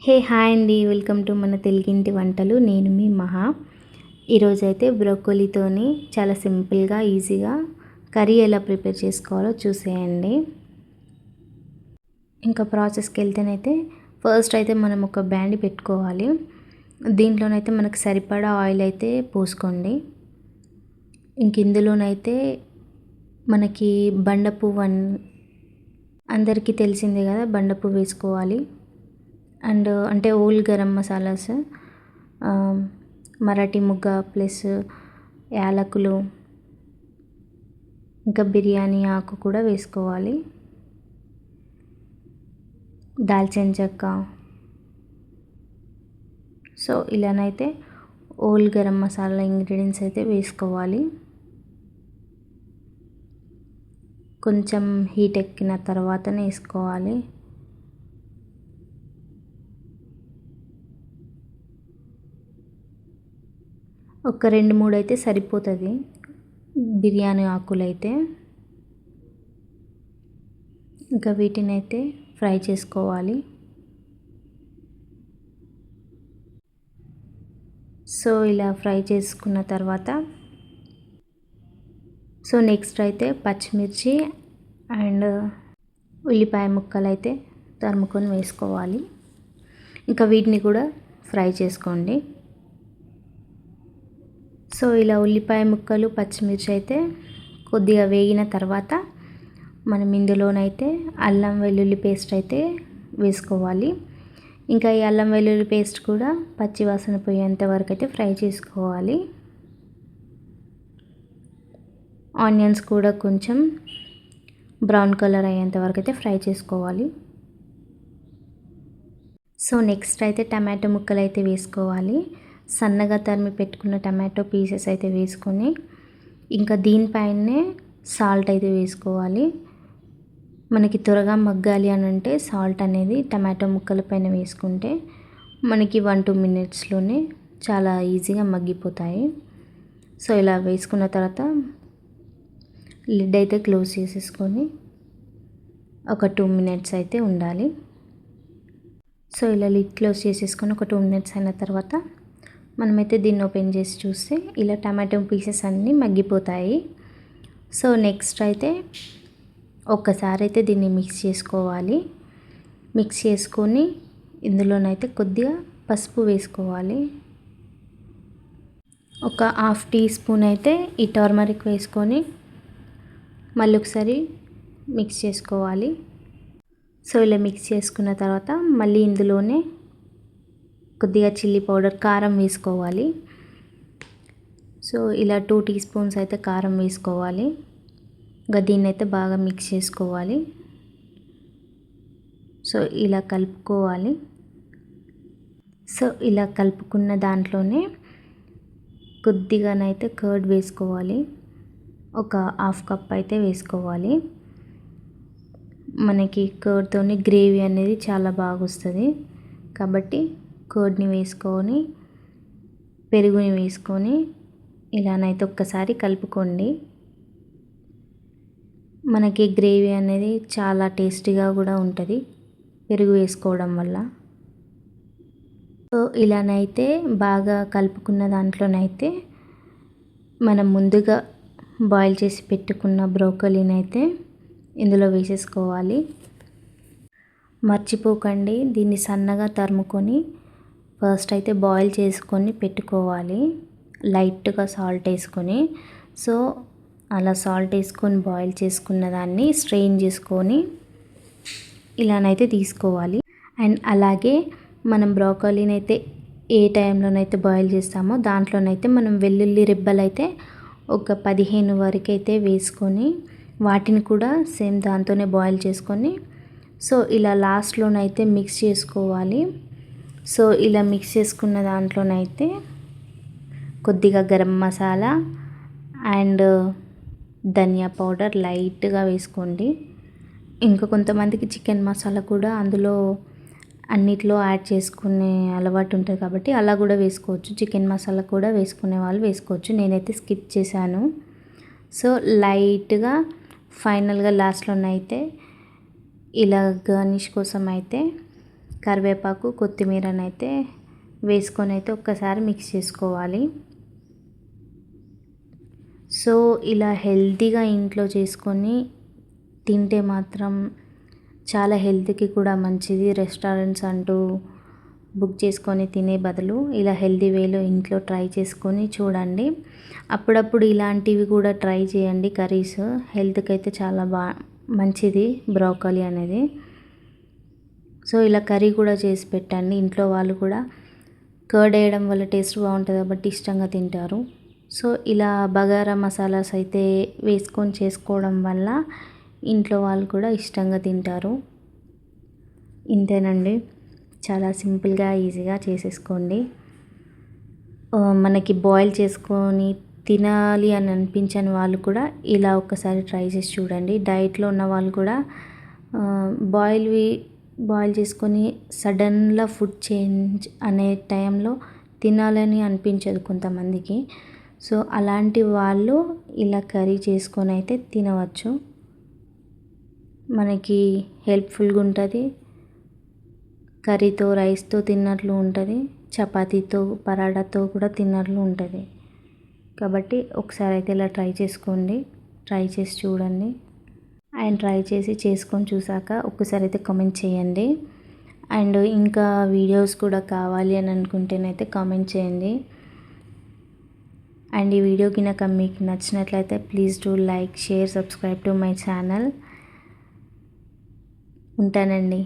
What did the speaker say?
Hi అండి. Welcome to మన తెలుగింటి వంటలు. నేను మీ మహా. ఈరోజైతే బ్రోకోలీతోని చాలా సింపుల్గా ఈజీగా కర్రీ ఎలా ప్రిపేర్ చేసుకోవాలో చూసేయండి. ఇంకా ప్రాసెస్కి వెళ్తేనైతే ఫస్ట్ అయితే మనం ఒక బ్యాండ్ పెట్టుకోవాలి. దీంట్లోనైతే మనకు సరిపడా ఆయిల్ అయితే పోసుకోండి. ఇంక ఇందులోనైతే మనకి బండ పువ్వు అందరికీ తెలిసిందే కదా, బండ పువ్వు వేసుకోవాలి. అండ్ అంటే ఓల్ గరం మసాలాస్, మరాఠీ ముగ్గ ప్లస్ యాలకులు, ఇంకా బిర్యానీ ఆకు కూడా వేసుకోవాలి, దాల్చిన చెక్క. సో ఇలానైతే ఓల్ గరం మసాలా ఇంగ్రీడియంట్స్ అయితే వేసుకోవాలి. కొంచెం హీట్ ఎక్కిన తర్వాతనే వేసుకోవాలి. ఒక 2-3 అయితే సరిపోతుంది బిర్యానీ ఆకులు అయితే. ఇంకా వీటిని అయితే ఫ్రై చేసుకోవాలి. సో ఇలా ఫ్రై చేసుకున్న తర్వాత నెక్స్ట్ అయితే పచ్చిమిర్చి అండ్ ఉల్లిపాయ ముక్కలు అయితే తరుముకొని వేసుకోవాలి. ఇంకా వీటిని కూడా ఫ్రై చేసుకోండి. సో ఇలా ఉల్లిపాయ ముక్కలు పచ్చిమిర్చి అయితే కొద్దిగా వేగిన తర్వాత మనం ఇందులోనైతే అల్లం వెల్లుల్లి పేస్ట్ అయితే వేసుకోవాలి. ఇంకా ఈ అల్లం వెల్లుల్లి పేస్ట్ కూడా పచ్చి వాసన పోయేంత వరకు అయితే ఫ్రై చేసుకోవాలి. ఆనియన్స్ కూడా కొంచెం బ్రౌన్ కలర్ అయ్యేంత వరకు అయితే ఫ్రై చేసుకోవాలి. సో నెక్స్ట్ అయితే టమాటో ముక్కలు అయితే వేసుకోవాలి. సన్నగా తరిమి పెట్టుకున్న టమాటో పీసెస్ అయితే వేసుకొని ఇంకా దీనిపైనే సాల్ట్ అయితే వేసుకోవాలి. మనకి త్వరగా మగ్గాలి అని అంటే సాల్ట్ అనేది టమాటో ముక్కల పైన వేసుకుంటే మనకి 1-2 మినిట్స్లోనే చాలా ఈజీగా మగ్గిపోతాయి. సో ఇలా వేసుకున్న తర్వాత లిడ్ అయితే క్లోజ్ చేసేసుకొని ఒక 2 మినిట్స్ అయితే ఉండాలి. సో ఇలా లిడ్ క్లోజ్ చేసేసుకొని ఒక 2 మినిట్స్ అయిన తర్వాత మనమైతే దీన్ని ఓపెన్ చేసి చూస్తే ఇలా టమాటో పీసెస్ అన్నీ మగ్గిపోతాయి. సో నెక్స్ట్ అయితే ఒక్కసారి అయితే దీన్ని మిక్స్ చేసుకోవాలి. మిక్స్ చేసుకొని ఇందులోనైతే కొద్దిగా పసుపు వేసుకోవాలి. ఒక 1/2 టీ స్పూన్ అయితే ఈ టర్మరిక్ వేసుకొని మళ్ళీ ఒకసారి మిక్స్ చేసుకోవాలి. సో ఇలా మిక్స్ చేసుకున్న తర్వాత మళ్ళీ ఇందులోనే కొద్దిగా చిల్లీ పౌడర్, కారం వేసుకోవాలి. సో ఇలా 2 టీ స్పూన్స్ అయితే కారం వేసుకోవాలి. ఇంకా దీన్ని అయితే బాగా మిక్స్ చేసుకోవాలి. సో ఇలా కలుపుకోవాలి. సో ఇలా కలుపుకున్న దాంట్లోనే కొద్దిగానైతే కర్డ్ వేసుకోవాలి. ఒక 1/2 కప్ అయితే వేసుకోవాలి. మనకి కర్డ్తోని గ్రేవీ అనేది చాలా బాగా వస్తుంది కాబట్టి కర్డ్ని వేసుకొని పెరుగుని వేసుకొని ఇలానైతే ఒక్కసారి కలుపుకోండి. మనకి గ్రేవీ అనేది చాలా టేస్టీగా కూడా ఉంటుంది పెరుగు వేసుకోవడం వల్ల. సో ఇలానైతే బాగా కలుపుకున్న దాంట్లోనైతే మనం ముందుగా బాయిల్ చేసి పెట్టుకున్న బ్రోకలీని అయితే ఇందులో వేసేసుకోవాలి. మర్చిపోకండి దీన్ని సన్నగా తరుముకొని ఫస్ట్ అయితే బాయిల్ చేసుకొని పెట్టుకోవాలి, లైట్గా సాల్ట్ వేసుకొని. సో అలా సాల్ట్ వేసుకొని బాయిల్ చేసుకున్న దాన్ని స్ట్రెయిన్ చేసుకొని ఇలానైతే తీసుకోవాలి. అండ్ అలాగే మనం బ్రోకలీని అయితే ఏ టైంలోనైతే బాయిల్ చేస్తామో దాంట్లోనైతే మనం వెల్లుల్లి రెబ్బలు అయితే ఒక 15 వరకు అయితే వేసుకొని వాటిని కూడా సేమ్ దాంతోనే బాయిల్ చేసుకొని సో ఇలా లాస్ట్లోనైతే మిక్స్ చేసుకోవాలి. సో ఇలా మిక్స్ చేసుకున్న దాంట్లోనైతే కొద్దిగా గరం మసాలా అండ్ ధనియా పౌడర్ లైట్గా వేసుకోండి. ఇంకా కొంతమందికి చికెన్ మసాలా కూడా అందులో అన్నిట్లో యాడ్ చేసుకునే అలవాటు ఉంటుంది కాబట్టి అలా కూడా వేసుకోవచ్చు. చికెన్ మసాలా కూడా వేసుకునే వాళ్ళు వేసుకోవచ్చు. నేనైతే స్కిప్ చేశాను. సో లైట్గా ఫైనల్గా లాస్ట్లోనైతే ఇలా గార్నిష్ కోసం అయితే కరివేపాకు కొత్తిమీరనైతే వేసుకొని అయితే ఒక్కసారి మిక్స్ చేసుకోవాలి. సో ఇలా హెల్తీగా ఇంట్లో చేసుకొని తింటే మాత్రం చాలా హెల్త్కి కూడా మంచిది. రెస్టారెంట్స్ అంటూ బుక్ చేసుకొని తినే బదులు ఇలా హెల్తీ వేలో ఇంట్లో ట్రై చేసుకొని చూడండి. అప్పుడప్పుడు ఇలాంటివి కూడా ట్రై చేయండి. కర్రీస్ హెల్త్కి అయితే చాలా మంచిది బ్రోకలీ అనేది. సో ఇలా కర్రీ కూడా చేసి పెట్టండి. ఇంట్లో వాళ్ళు కూడా కర్డ్ వేయడం వల్ల టేస్ట్ బాగుంటుంది కాబట్టి ఇష్టంగా తింటారు. సో ఇలా బగారా మసాలాస్ అయితే వేసుకొని చేసుకోవడం వల్ల ఇంట్లో వాళ్ళు కూడా ఇష్టంగా తింటారు. ఇంతేనండి, చాలా సింపుల్గా ఈజీగా చేసేసుకోండి. మనకి బాయిల్ చేసుకొని తినాలి అని అనిపించని వాళ్ళు కూడా ఇలా ఒక్కసారి ట్రై చేసి చూడండి. డైట్లో ఉన్న వాళ్ళు కూడా బాయిల్ చేసుకొని సడన్గా ఫుడ్ చేంజ్ అనే టైంలో తినాలని అనిపించదు కొంతమందికి. సో అలాంటి వాళ్ళు ఇలా కర్రీ చేసుకొని అయితే తినవచ్చు. మనకి హెల్ప్ఫుల్గా ఉంటుంది. కర్రీతో రైస్తో తిన్నట్లు ఉంటుంది, చపాతీతో పరాటాతో కూడా తిన్నట్లు ఉంటుంది. కాబట్టి ఒకసారి అయితే ఇలా ట్రై చేసుకోండి, ట్రై చేసి చూడండి. అండ్ ట్రై చేసి చేసుకొని చూసాక ఒక్కసారి అయితే కామెంట్ చేయండి. అండ్ ఇంకా వీడియోస్ కూడా కావాలి అని అనుకుంటేనైతే కామెంట్ చేయండి. అండ్ ఈ వీడియో కనుక మీకు నచ్చినట్లయితే please do like, share, subscribe to my channel. ఉంటానండి.